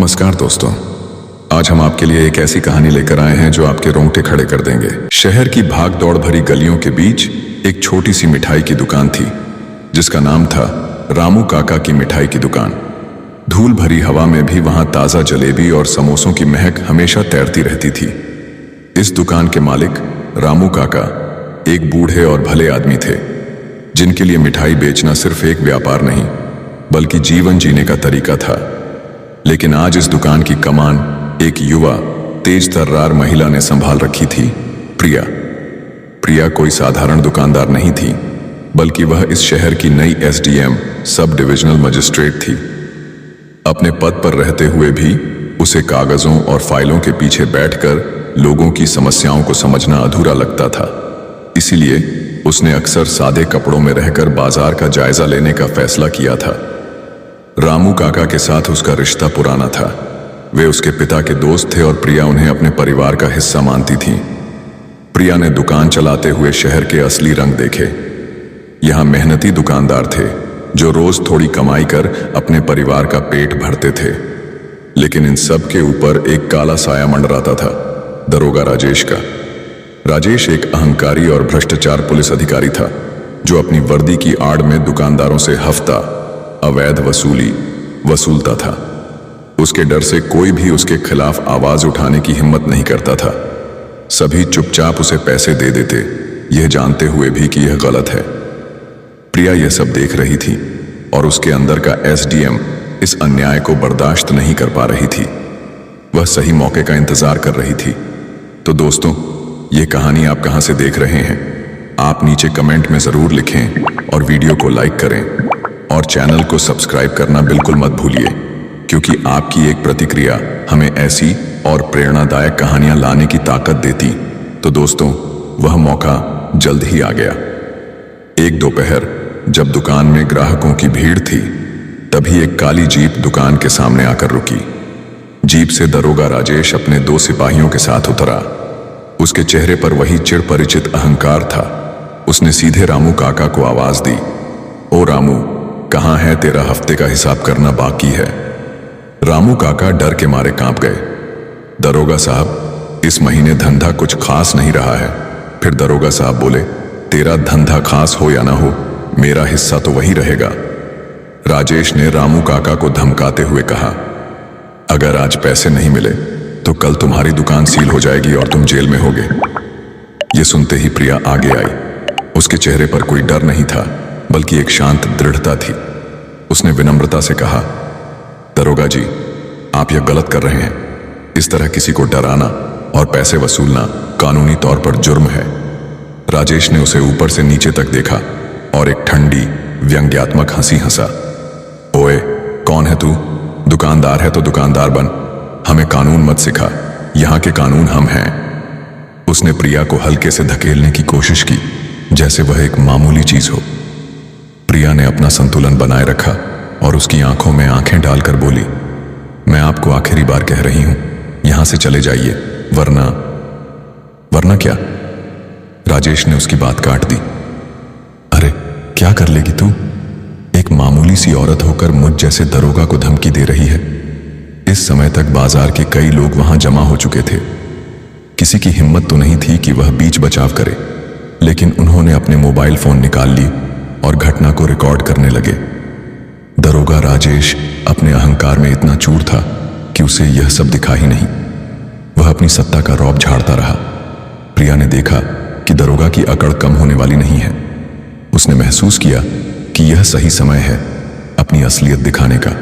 नमस्कार दोस्तों, आज हम आपके लिए एक ऐसी कहानी लेकर आए हैं जो आपके रोंगटे खड़े कर देंगे। शहर की भाग दौड़ भरी गलियों के बीच एक छोटी सी मिठाई की दुकान थी जिसका नाम था रामू काका की मिठाई की दुकान। धूल भरी हवा में भी वहां ताजा जलेबी और समोसों की महक हमेशा तैरती रहती थी। इस दुकान के मालिक रामू काका एक बूढ़े और भले आदमी थे जिनके लिए मिठाई बेचना सिर्फ एक व्यापार नहीं बल्कि जीवन जीने का तरीका था। लेकिन आज इस दुकान की कमान एक युवा तेज तर्रार महिला ने संभाल रखी थी, प्रिया। प्रिया कोई साधारण दुकानदार नहीं थी बल्कि वह इस शहर की नई एसडीएम सब डिविजनल मजिस्ट्रेट थी। अपने पद पर रहते हुए भी उसे कागजों और फाइलों के पीछे बैठकर लोगों की समस्याओं को समझना अधूरा लगता था। इसीलिए उसने अक्सर सादे कपड़ों में रहकर बाजार का जायजा लेने का फैसला किया था। रामू काका के साथ उसका रिश्ता पुराना था। वे उसके पिता के दोस्त थे और प्रिया उन्हें अपने परिवार का हिस्सा मानती थी। प्रिया ने दुकान चलाते हुए शहर के असली रंग देखे। यहाँ मेहनती दुकानदार थे जो रोज थोड़ी कमाई कर अपने परिवार का पेट भरते थे। लेकिन इन सब के ऊपर एक काला साया मंडराता था, दरोगा राजेश का। राजेश एक अहंकारी और भ्रष्टाचार पुलिस अधिकारी था जो अपनी वर्दी की आड़ में दुकानदारों से हफ्ता अवैध वसूली वसूलता था। उसके डर से कोई भी उसके खिलाफ आवाज उठाने की हिम्मत नहीं करता था। सभी चुपचाप उसे पैसे दे देते, यह जानते हुए भी कि यह गलत है। प्रिया यह सब देख रही थी और उसके अंदर का एसडीएम इस अन्याय को बर्दाश्त नहीं कर पा रही थी। वह सही मौके का इंतजार कर रही थी। तो दोस्तों, ये कहानी आप कहां से देख रहे हैं? आप नीचे कमेंट में जरूर लिखें और वीडियो को लाइक करें और चैनल को सब्सक्राइब करना बिल्कुल मत भूलिए, क्योंकि आपकी एक प्रतिक्रिया हमें ऐसी और प्रेरणादायक कहानियां लाने की ताकत देती। तो दोस्तों, वह मौका जल्द ही आ गया। एक दोपहर जब दुकान में ग्राहकों की भीड़ थी, तभी एक काली जीप दुकान के सामने आकर रुकी। जीप से दरोगा राजेश अपने 2 सिपाहियों के साथ उतरा। उसके चेहरे पर वही चिर परिचित अहंकार था। उसने सीधे रामू काका को आवाज दी, ओ रामू, कहां है तेरा हफ्ते का हिसाब करना बाकी है। रामू काका डर के मारे कांप गए। दरोगा साहब, इस महीने धंधा कुछ खास नहीं रहा है। फिर दरोगा साहब बोले, तेरा धंधा खास हो या ना हो, मेरा हिस्सा तो वही रहेगा। राजेश ने रामू काका को धमकाते हुए कहा, अगर आज पैसे नहीं मिले तो कल तुम्हारी दुकान सील हो जाएगी और तुम जेल में होगे। यह सुनते ही प्रिया आगे आई। उसके चेहरे पर कोई डर नहीं था बल्कि एक शांत दृढ़ता थी। उसने विनम्रता से कहा, दरोगा जी, आप यह गलत कर रहे हैं। इस तरह किसी को डराना और पैसे वसूलना कानूनी तौर पर जुर्म है। राजेश ने उसे ऊपर से नीचे तक देखा और एक ठंडी व्यंग्यात्मक हंसी हंसा। ओए, कौन है तू? दुकानदार है तो दुकानदार बन, हमें कानून मत सिखा, यहां के कानून हम हैं। उसने प्रिया को हल्के से धकेलने की कोशिश की जैसे वह एक मामूली चीज हो। प्रिया ने अपना संतुलन बनाए रखा और उसकी आंखों में आंखें डालकर बोली, मैं आपको आखिरी बार कह रही हूं, यहां से चले जाइए, वरना क्या? राजेश ने उसकी बात काट दी। अरे, क्या कर लेगी तू? एक मामूली सी औरत होकर मुझ जैसे दरोगा को धमकी दे रही है। इस समय तक बाजार के कई लोग वहां जमा हो चुके थे। किसी की हिम्मत तो नहीं थी कि वह बीच बचाव करे, लेकिन उन्होंने अपने मोबाइल फोन निकाल ली और घटना को रिकॉर्ड करने लगे। दरोगा राजेश अपने अहंकार में इतना चूर था कि उसे यह सब दिखा ही नहीं। वह अपनी सत्ता का रौब झाड़ता रहा। प्रिया ने देखा कि दरोगा की अकड़ कम होने वाली नहीं है। उसने महसूस किया कि यह सही समय है अपनी असलियत दिखाने का।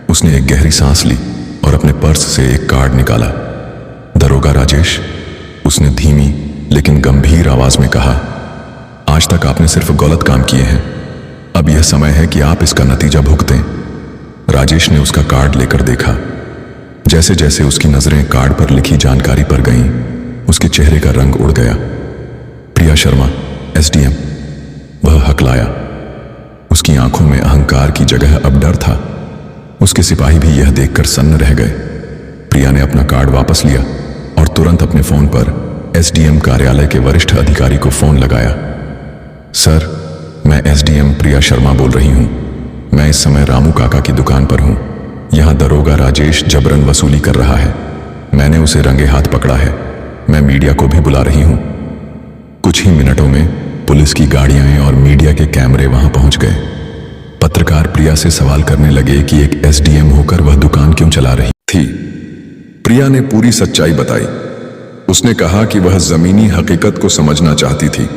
उसने एक गहरी सांस ली और अपने पर्स से एक कार्ड निकाला। दरोगा राजेश, उसने धीमी लेकिन गंभीर आवाज में कहा, आज तक आपने सिर्फ गलत काम किए हैं, अब यह समय है कि आप इसका नतीजा भुगतें। राजेश ने उसका कार्ड लेकर देखा। जैसे जैसे उसकी नजरें कार्ड पर लिखी जानकारी पर गईं, उसके चेहरे का रंग उड़ गया। प्रिया शर्मा, एसडीएम। वह हकलाया। उसकी आंखों में अहंकार की जगह अब डर था। उसके सिपाही भी यह देखकर सन्न रह गए। प्रिया ने अपना कार्ड वापस लिया और तुरंत अपने फोन पर एसडीएम कार्यालय के वरिष्ठ अधिकारी को फोन लगाया। सर, मैं एसडीएम प्रिया शर्मा बोल रही हूं। मैं इस समय रामू काका की दुकान पर हूं। यहाँ दरोगा राजेश जबरन वसूली कर रहा है। मैंने उसे रंगे हाथ पकड़ा है। मैं मीडिया को भी बुला रही हूँ। कुछ ही मिनटों में पुलिस की गाड़ियां और मीडिया के कैमरे वहां पहुंच गए। पत्रकार प्रिया से सवाल करने लगे कि एक एसडीएम होकर वह दुकान क्यों चला रही थी। प्रिया ने पूरी सच्चाई बताई। उसने कहा कि वह जमीनी हकीकत को समझना चाहती थी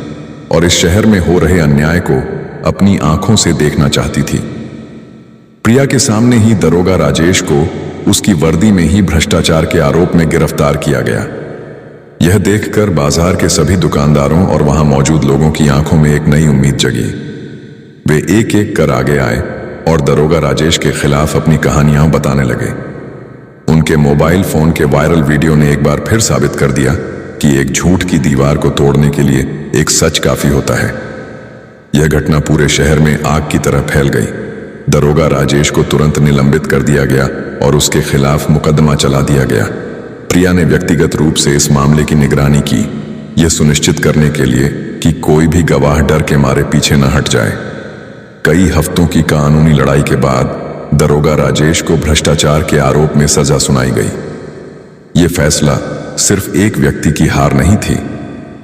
और इस शहर में हो रहे अन्याय को अपनी आंखों से देखना चाहती थी। प्रिया के सामने ही दरोगा राजेश को उसकी वर्दी में ही भ्रष्टाचार के आरोप में गिरफ्तार किया गया। यह देखकर बाजार के सभी दुकानदारों और वहां मौजूद लोगों की आंखों में एक नई उम्मीद जगी। वे एक एक कर आगे आए और दरोगा राजेश के खिलाफ अपनी कहानियां बताने लगे। उनके मोबाइल फोन के वायरल वीडियो ने एक बार फिर साबित कर दिया कि एक झूठ की दीवार को तोड़ने के लिए एक सच काफी होता है। यह घटना पूरे शहर में आग की तरह फैल गई। दरोगा राजेश को तुरंत निलंबित कर दिया गया और उसके खिलाफ मुकदमा चला दिया गया। प्रिया ने व्यक्तिगत रूप से इस मामले की निगरानी की, यह सुनिश्चित करने के लिए कि कोई भी गवाह डर के मारे पीछे न हट जाए। कई हफ्तों की कानूनी लड़ाई के बाद दरोगा राजेश को भ्रष्टाचार के आरोप में सजा सुनाई गई। यह फैसला सिर्फ एक व्यक्ति की हार नहीं थी,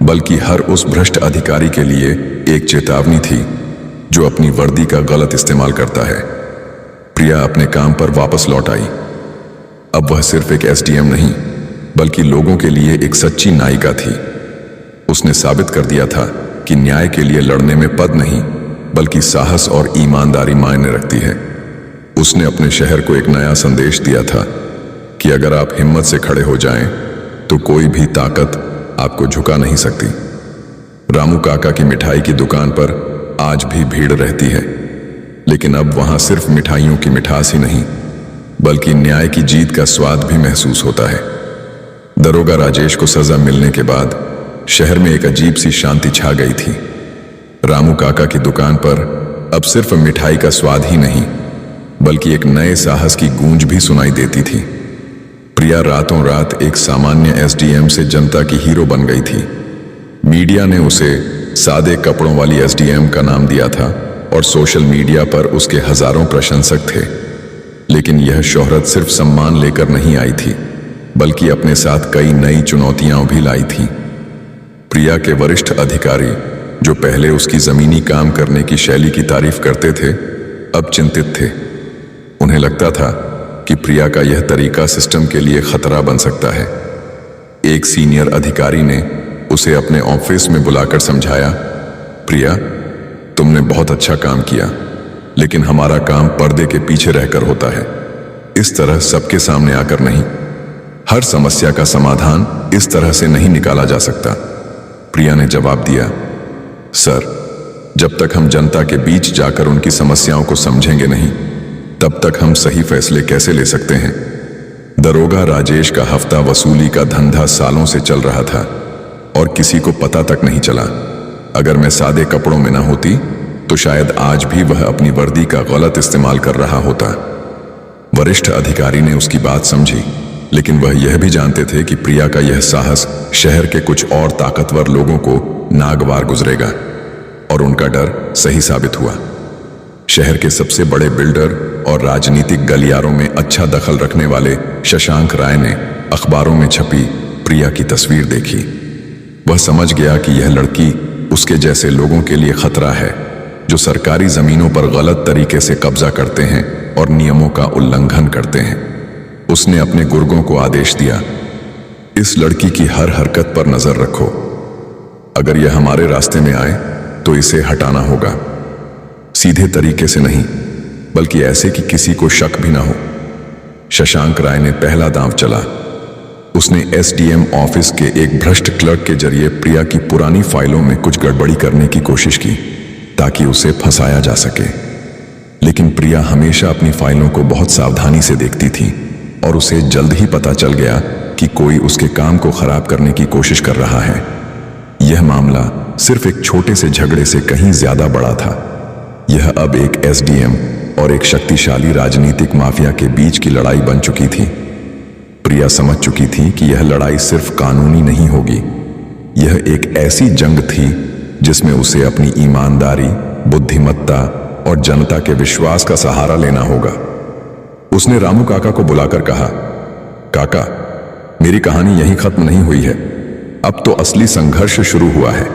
बल्कि हर उस भ्रष्ट अधिकारी के लिए एक चेतावनी थी जो अपनी वर्दी का गलत इस्तेमाल करता है। प्रिया अपने काम पर वापस लौट आई। अब वह सिर्फ एक एसडीएम नहीं, बल्कि लोगों के लिए एक सच्ची नायिका थी। उसने साबित कर दिया था कि न्याय के लिए लड़ने में पद नहीं, बल्कि साहस और ईमानदारी मायने रखती है। उसने अपने शहर को एक नया संदेश दिया था कि अगर आप हिम्मत से खड़े हो जाएं, तो कोई भी ताकत आपको झुका नहीं सकती। रामू काका की मिठाई की दुकान पर आज भी भीड़ रहती है, लेकिन अब वहां सिर्फ मिठाइयों की मिठास ही नहीं, बल्कि न्याय की जीत का स्वाद भी महसूस होता है। दरोगा राजेश को सजा मिलने के बाद शहर में एक अजीब सी शांति छा गई थी। रामू काका की दुकान पर अब सिर्फ मिठाई का स्वाद ही नहीं, बल्कि एक नए साहस की गूंज भी सुनाई देती थी। प्रिया रातों रात एक सामान्य एसडीएम से जनता की हीरो बन गई थी। मीडिया ने उसे सादे कपड़ों वाली एसडीएम का नाम दिया था और सोशल मीडिया पर उसके हजारों प्रशंसक थे। लेकिन यह शोहरत सिर्फ सम्मान लेकर नहीं आई थी, बल्कि अपने साथ कई नई चुनौतियां भी लाई थी। प्रिया के वरिष्ठ अधिकारी, जो पहले उसकी जमीनी काम करने की शैली की तारीफ करते थे, अब चिंतित थे। उन्हें लगता था कि प्रिया का यह तरीका सिस्टम के लिए खतरा बन सकता है। एक सीनियर अधिकारी ने उसे अपने ऑफिस में बुलाकर समझाया, प्रिया, तुमने बहुत अच्छा काम किया, लेकिन हमारा काम पर्दे के पीछे रहकर होता है, इस तरह सबके सामने आकर नहीं। हर समस्या का समाधान इस तरह से नहीं निकाला जा सकता। प्रिया ने जवाब दिया, सर, जब तक हम जनता के बीच जाकर उनकी समस्याओं को समझेंगे नहीं, तब तक हम सही फैसले कैसे ले सकते हैं। दरोगा राजेश का हफ्ता वसूली का धंधा सालों से चल रहा था और किसी को पता तक नहीं चला। अगर मैं सादे कपड़ों में न होती तो शायद आज भी वह अपनी वर्दी का गलत इस्तेमाल कर रहा होता। वरिष्ठ अधिकारी ने उसकी बात समझी, लेकिन वह यह भी जानते थे कि प्रिया का यह साहस शहर के कुछ और ताकतवर लोगों को नागवार गुजरेगा, और उनका डर सही साबित हुआ। शहर के सबसे बड़े बिल्डर और राजनीतिक गलियारों में अच्छा दखल रखने वाले शशांक राय ने अखबारों में छपी प्रिया की तस्वीर देखी। वह समझ गया कि यह लड़की उसके जैसे लोगों के लिए खतरा है, जो सरकारी जमीनों पर गलत तरीके से कब्जा करते हैं और नियमों का उल्लंघन करते हैं। उसने अपने गुर्गों को आदेश दिया, इस लड़की की हर हरकत पर नजर रखो। अगर यह हमारे रास्ते में आए तो इसे हटाना होगा। सीधे तरीके से नहीं, बल्कि ऐसे कि किसी को शक भी ना हो। शशांक राय ने पहला दांव चला। उसने एसडीएम ऑफिस के एक भ्रष्ट क्लर्क के जरिए प्रिया की पुरानी फाइलों में कुछ गड़बड़ी करने की कोशिश की, ताकि उसे फंसाया जा सके। लेकिन प्रिया हमेशा अपनी फाइलों को बहुत सावधानी से देखती थी और उसे जल्द ही पता चल गया कि कोई उसके काम को खराब करने की कोशिश कर रहा है। यह मामला सिर्फ एक छोटे से झगड़े से कहीं ज्यादा बड़ा था। यह अब एक एसडीएम और एक शक्तिशाली राजनीतिक माफिया के बीच की लड़ाई बन चुकी थी। प्रिया समझ चुकी थी कि यह लड़ाई सिर्फ कानूनी नहीं होगी, यह एक ऐसी जंग थी जिसमें उसे अपनी ईमानदारी, बुद्धिमत्ता और जनता के विश्वास का सहारा लेना होगा। उसने रामू काका को बुलाकर कहा, काका, मेरी कहानी यहीं खत्म नहीं हुई है, अब तो असली संघर्ष शुरू हुआ है।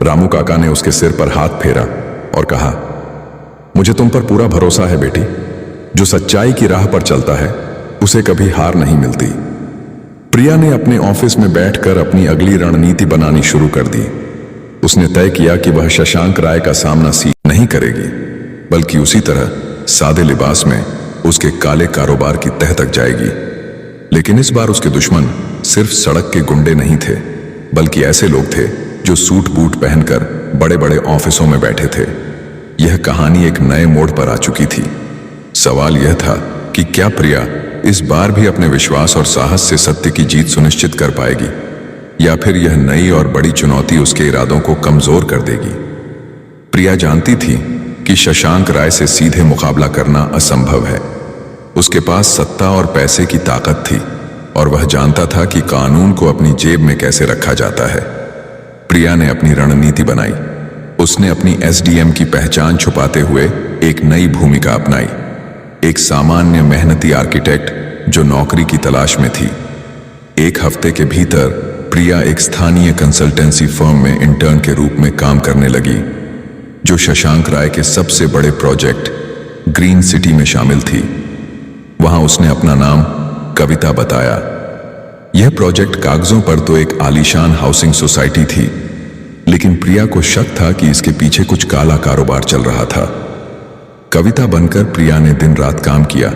रामू काका ने उसके सिर पर हाथ फेरा और कहा, मुझे तुम पर पूरा भरोसा है बेटी। जो सच्चाई की राह पर चलता है उसे कभी हार नहीं मिलती। प्रिया ने अपने ऑफिस में बैठकर अपनी अगली रणनीति बनानी शुरू कर दी। उसने तय किया कि वह शशांक राय का सामना नहीं करेगी, बल्कि उसी तरह सादे लिबास में उसके काले कारोबार की तह तक जाएगी। लेकिन इस बार उसके दुश्मन सिर्फ सड़क के गुंडे नहीं थे, बल्कि ऐसे लोग थे जो सूट बूट पहनकर बड़े बड़े ऑफिसों में बैठे थे। यह कहानी एक नए मोड़ पर आ चुकी थी। सवाल यह था कि क्या प्रिया इस बार भी अपने विश्वास और साहस से सत्य की जीत सुनिश्चित कर पाएगी, या फिर यह नई और बड़ी चुनौती उसके इरादों को कमजोर कर देगी। प्रिया जानती थी कि शशांक राय से सीधे मुकाबला करना असंभव है। उसके पास सत्ता और पैसे की ताकत थी और वह जानता था कि कानून को अपनी जेब में कैसे रखा जाता है। प्रिया ने अपनी रणनीति बनाई। उसने अपनी एसडीएम की पहचान छुपाते हुए एक नई भूमिका अपनाई। एक सामान्य मेहनती आर्किटेक्ट जो नौकरी की तलाश में थी। एक हफ्ते के भीतर प्रिया एक स्थानीय कंसल्टेंसी फर्म में इंटर्न के रूप में काम करने लगी, जो शशांक राय के सबसे बड़े प्रोजेक्ट ग्रीन सिटी में शामिल थी। वहां उसने अपना नाम कविता बताया। यह प्रोजेक्ट कागजों पर तो एक आलीशान हाउसिंग सोसाइटी थी, लेकिन प्रिया को शक था कि इसके पीछे कुछ काला कारोबार चल रहा था। कविता बनकर प्रिया ने दिन रात काम किया।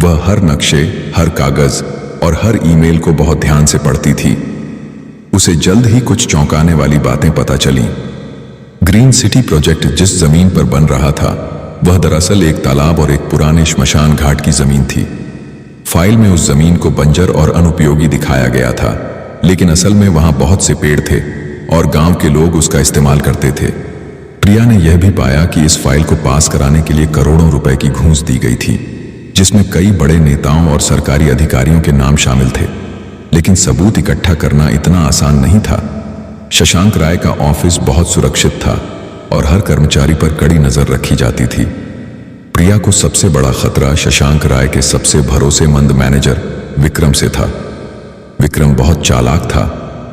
वह हर नक्शे, हर कागज और हर ईमेल को बहुत ध्यान से पढ़ती थी। उसे जल्द ही कुछ चौंकाने वाली बातें पता चलीं। ग्रीन सिटी प्रोजेक्ट जिस जमीन पर बन रहा था वह दरअसल एक तालाब और एक पुराने श्मशान घाट की जमीन थी। फाइल में उस जमीन को बंजर और अनुपयोगी दिखाया गया था, लेकिन असल में वहां बहुत से पेड़ थे और गांव के लोग उसका इस्तेमाल करते थे। प्रिया ने यह भी पाया कि इस फाइल को पास कराने के लिए करोड़ों रुपए की घूस दी गई थी, जिसमें कई बड़े नेताओं और सरकारी अधिकारियों के नाम शामिल थे। लेकिन सबूत इकट्ठा करना इतना आसान नहीं था। शशांक राय का ऑफिस बहुत सुरक्षित था और हर कर्मचारी पर कड़ी नजर रखी जाती थी। प्रिया को सबसे बड़ा खतरा शशांक राय के सबसे भरोसेमंद मैनेजर विक्रम से था। विक्रम बहुत चालाक था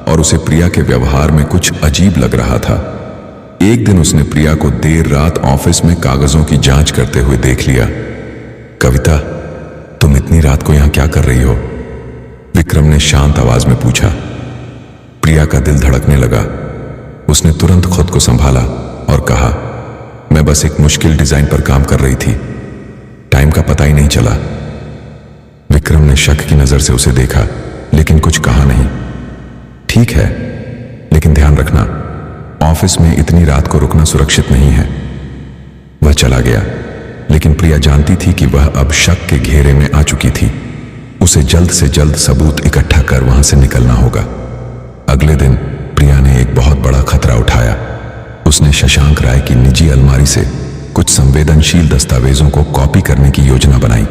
और उसे प्रिया के व्यवहार में कुछ अजीब लग रहा था। एक दिन उसने प्रिया को देर रात ऑफिस में कागजों की जांच करते हुए देख लिया। कविता, तुम इतनी रात को यहां क्या कर रही हो? विक्रम ने शांत आवाज में पूछा। प्रिया का दिल धड़कने लगा। उसने तुरंत खुद को संभाला और कहा, मैं बस एक मुश्किल डिजाइन पर काम कर रही थी, टाइम का पता ही नहीं चला। विक्रम ने शक की नजर से उसे देखा, लेकिन कुछ कहा नहीं। ठीक है, लेकिन ध्यान रखना, ऑफिस में इतनी रात को रुकना सुरक्षित नहीं है। वह चला गया, लेकिन प्रिया जानती थी कि वह अब शक के घेरे में आ चुकी थी। उसे जल्द से जल्द सबूत इकट्ठा कर वहां से निकलना होगा। अगले दिन प्रिया ने एक बहुत बड़ा खतरा उठाया। उसने शशांक राय की निजी अलमारी से कुछ संवेदनशील दस्तावेजों को कॉपी करने की योजना बनाई।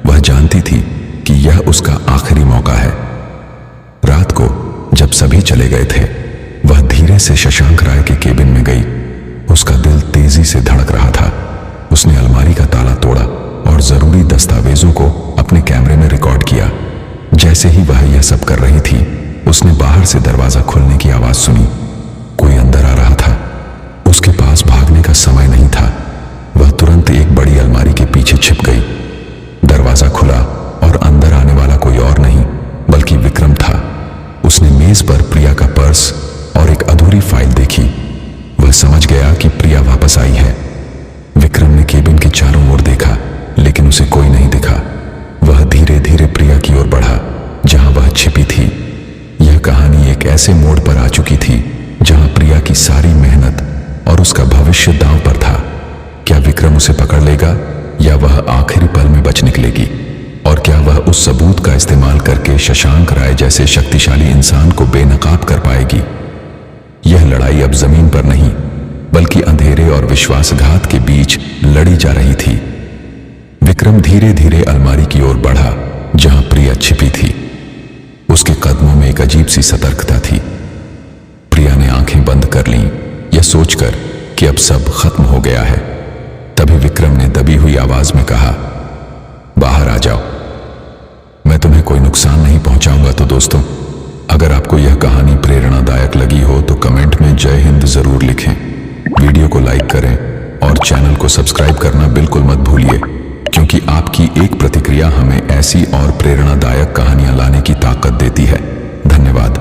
वह जानती थी कि यह उसका आखिरी मौका है। रात को जब सभी चले गए थे, वह धीरे से शशांक राय के केबिन में गई। उसका दिल तेजी से धड़क रहा था। उसने अलमारी का ताला तोड़ा और जरूरी दस्तावेजों को अपने कैमरे में रिकॉर्ड किया। जैसे ही वह यह सब कर रही थी, उसने बाहर से दरवाजा खुलने की आवाज सुनी। कोई अंदर आ रहा था। उसके पास भागने का समय नहीं था। वह तुरंत एक बड़ी अलमारी के पीछे छिप गई। दरवाजा खुला और अंदर आने वाला कोई और नहीं बल्कि विक्रम था। उसने मेज पर प्रिया का पर्स और एक अधूरी फाइल देखी। वह समझ गया कि प्रिया वापस आई है। विक्रम ने केबिन के चारों ओर देखा, लेकिन उसे कोई नहीं दिखा। वह धीरे धीरे प्रिया की ओर बढ़ा, जहां वह छिपी थी। यह कहानी एक ऐसे मोड़ पर आ चुकी थी जहां प्रिया की सारी मेहनत और उसका भविष्य दांव पर था। क्या विक्रम उसे पकड़ लेगा या वह आखिरी पल में बच निकलेगी? और क्या वह उस सबूत का इस्तेमाल करके शशांक राय जैसे शक्तिशाली इंसान को बेनकाब कर पाएगी? यह लड़ाई अब जमीन पर नहीं, बल्कि अंधेरे और विश्वासघात के बीच लड़ी जा रही थी। विक्रम धीरे धीरे अलमारी की ओर बढ़ा, जहां प्रिया छिपी थी। उसके कदमों में एक अजीब सी सतर्कता थी। प्रिया ने आंखें बंद कर लीं, यह सोचकर कि अब सब खत्म हो गया है। तभी विक्रम ने दबी हुई आवाज में कहा, बाहर आ जाओ। मैं तुम्हें कोई नुकसान नहीं पहुंचाऊंगा। तो दोस्तों, अगर आपको यह कहानी प्रेरणादायक लगी हो तो कमेंट में जय हिंद जरूर लिखें। वीडियो को लाइक करें और चैनल को सब्सक्राइब करना बिल्कुल मत भूलिए, क्योंकि आपकी एक प्रतिक्रिया हमें ऐसी और प्रेरणादायक कहानियां लाने की ताकत देती है। धन्यवाद।